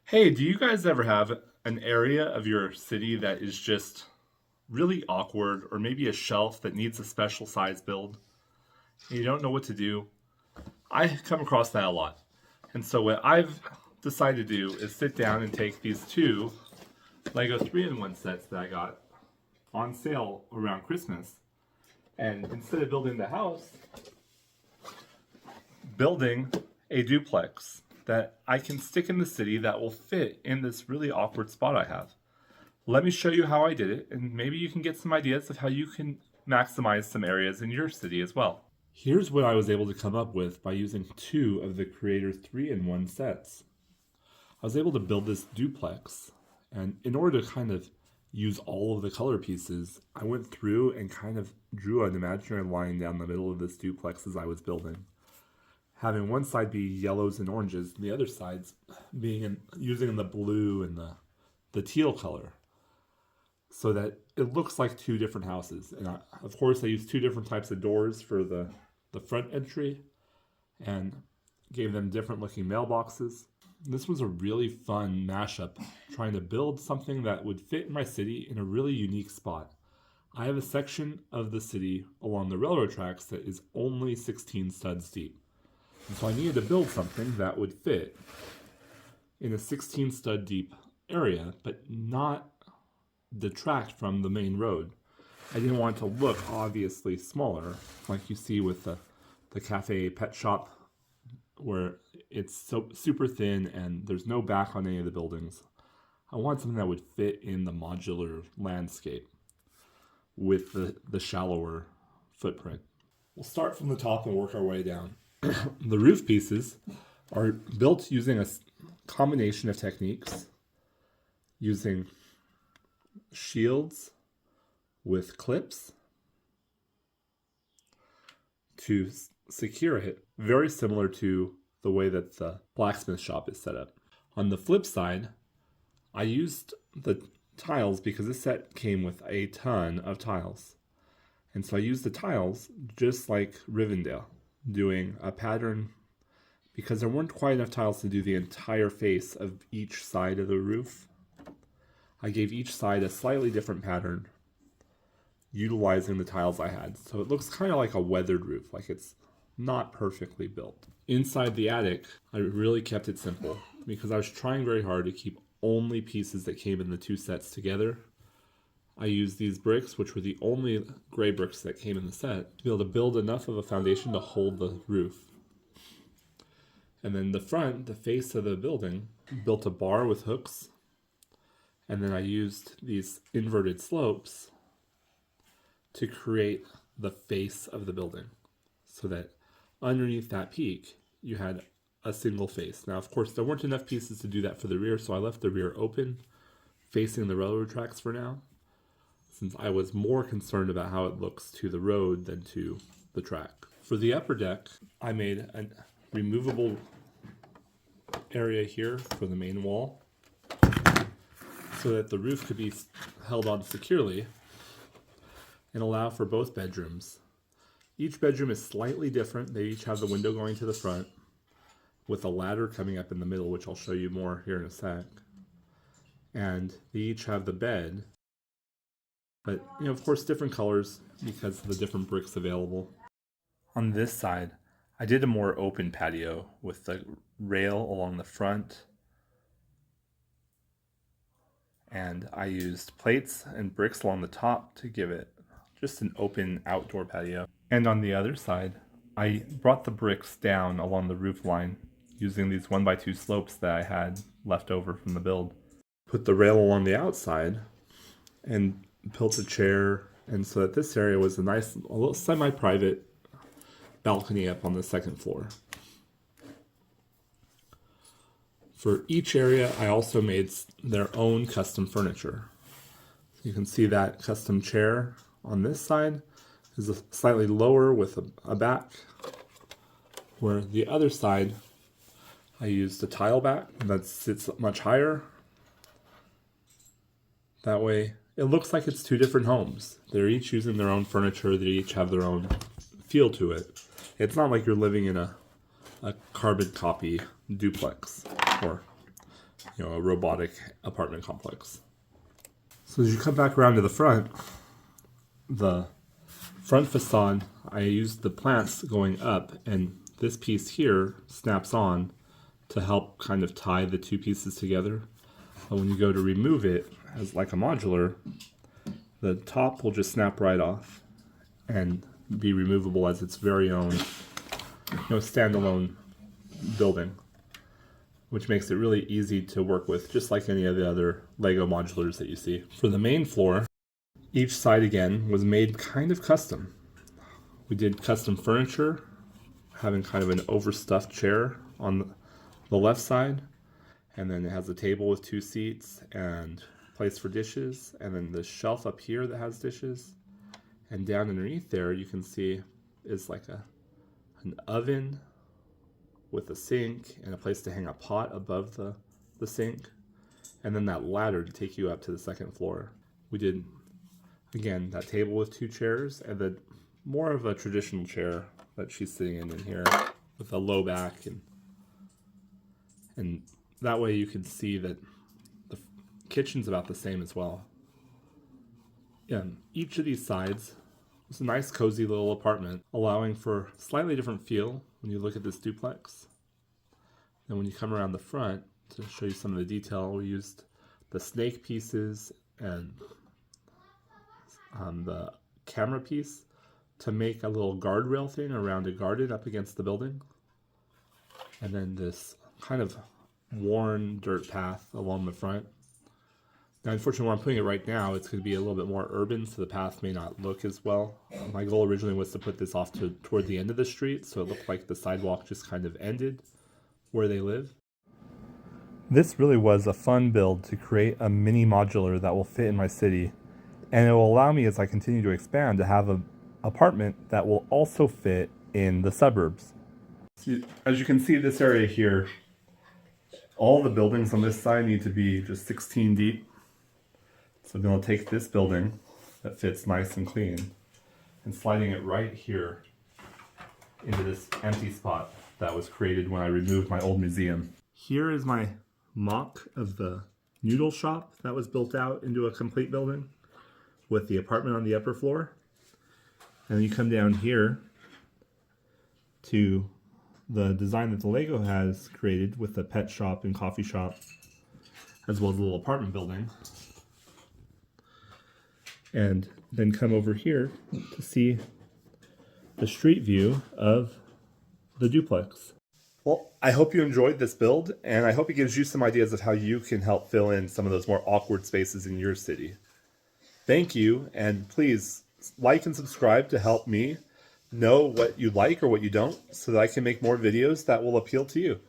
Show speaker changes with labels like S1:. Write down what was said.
S1: Hey, do you guys ever have an area of your city that is just really awkward, or maybe a shelf that needs a special size build and you don't know what to do? I come across that a lot. And so, what I've decided to do is sit down and take these two Lego 3-in-1 sets that I got on sale around Christmas. And instead of building the house, building a duplex that I can stick in the city that will fit in this really awkward spot I have. Let me show you how I did it, and maybe you can get some ideas of how you can maximize some areas in your city as well. Here's what I was able to come up with by using two of the Creator 3-in-1 sets. I was able to build this duplex, and in order to kind of use all of the color pieces, I went through and kind of drew an imaginary line down the middle of this duplex as I was building, having one side be yellows and oranges, and the other sides being using the blue and the teal color, so that it looks like two different houses. And of course, I used two different types of doors for the front entry, and gave them different looking mailboxes. This was a really fun mashup, trying to build something that would fit in my city in a really unique spot. I have a section of the city along the railroad tracks that is only 16 studs deep. And so I needed to build something that would fit in a 16 stud deep area, but not detract from the main road. I didn't want it to look obviously smaller, like you see with the cafe pet shop, where it's so super thin and there's no back on any of the buildings. I want something that would fit in the modular landscape with the shallower footprint. We'll start from the top and work our way down. The roof pieces are built using a combination of techniques, using shields with clips to secure it, very similar to the way that the blacksmith shop is set up. On the flip side, I used the tiles because this set came with a ton of tiles. And so I used the tiles just like Rivendell, doing a pattern, because there weren't quite enough tiles to do the entire face of each side of the roof. I gave each side a slightly different pattern, utilizing the tiles I had. So it looks kind of like a weathered roof, like it's not perfectly built. Inside the attic, I really kept it simple because I was trying very hard to keep only pieces that came in the two sets together. I used these bricks, which were the only gray bricks that came in the set, to be able to build enough of a foundation to hold the roof. And then the front, the face of the building, built a bar with hooks. And then I used these inverted slopes to create the face of the building, so that underneath that peak, you had a single face. Now, of course, there weren't enough pieces to do that for the rear, so I left the rear open, facing the railroad tracks for now, since I was more concerned about how it looks to the road than to the track. For the upper deck, I made a removable area here for the main wall, so that the roof could be held on securely and allow for both bedrooms. Each bedroom is slightly different. They each have the window going to the front, with a ladder coming up in the middle, which I'll show you more here in a sec. And they each have the bed, but of course different colors because of the different bricks available. On this side, I did a more open patio with the rail along the front, and I used plates and bricks along the top to give it just an open outdoor patio. And on the other side, I brought the bricks down along the roof line using these 1x2 slopes that I had left over from the build. Put the rail along the outside and built a chair, and so that this area was a nice, a little semi-private balcony up on the second floor. For each area, I also made their own custom furniture. You can see that custom chair on this side is slightly lower with a back, where the other side I used a tile back that sits much higher. That way it looks like it's two different homes. They're each using their own furniture, they each have their own feel to it. It's not like you're living in a carbon copy duplex or a robotic apartment complex. So as you come back around to the front facade, I used the plants going up, and this piece here snaps on to help kind of tie the two pieces together. But when you go to remove it, as like a modular, the top will just snap right off and be removable as its very own standalone building, which makes it really easy to work with, just like any of the other Lego modulars that you see. For the main floor, each side again was made kind of custom. We did custom furniture, having kind of an overstuffed chair on the left side, and then it has a table with 2 seats and place for dishes, and then the shelf up here that has dishes, and down underneath there you can see is like an oven with a sink and a place to hang a pot above the sink, and then that ladder to take you up to the second floor. We did, again, that table with 2 chairs, and then more of a traditional chair that she's sitting in here with a low back, and that way you can see that the kitchen's about the same as well. Yeah, each of these sides was a nice cozy little apartment, allowing for a slightly different feel when you look at this duplex. And when you come around the front, to show you some of the detail, we used the snake pieces and the camera piece to make a little guardrail thing around a garden up against the building. And then this kind of worn dirt path along the front. Now, unfortunately, where I'm putting it right now, it's going to be a little bit more urban, so the path may not look as well. My goal originally was to put this off toward the end of the street, so it looked like the sidewalk just kind of ended where they live. This really was a fun build to create a mini modular that will fit in my city, and it will allow me, as I continue to expand, to have an apartment that will also fit in the suburbs. As you can see, this area here, all the buildings on this side need to be just 16 deep. So I'm going to take this building that fits nice and clean and sliding it right here into this empty spot that was created when I removed my old museum. Here is my mock of the noodle shop that was built out into a complete building with the apartment on the upper floor. And then you come down here to the design that the Lego has created with the pet shop and coffee shop, as well as a little apartment building. And then come over here to see the street view of the duplex. Well, I hope you enjoyed this build, and I hope it gives you some ideas of how you can help fill in some of those more awkward spaces in your city. Thank you, and please like and subscribe to help me know what you like or what you don't, so that I can make more videos that will appeal to you.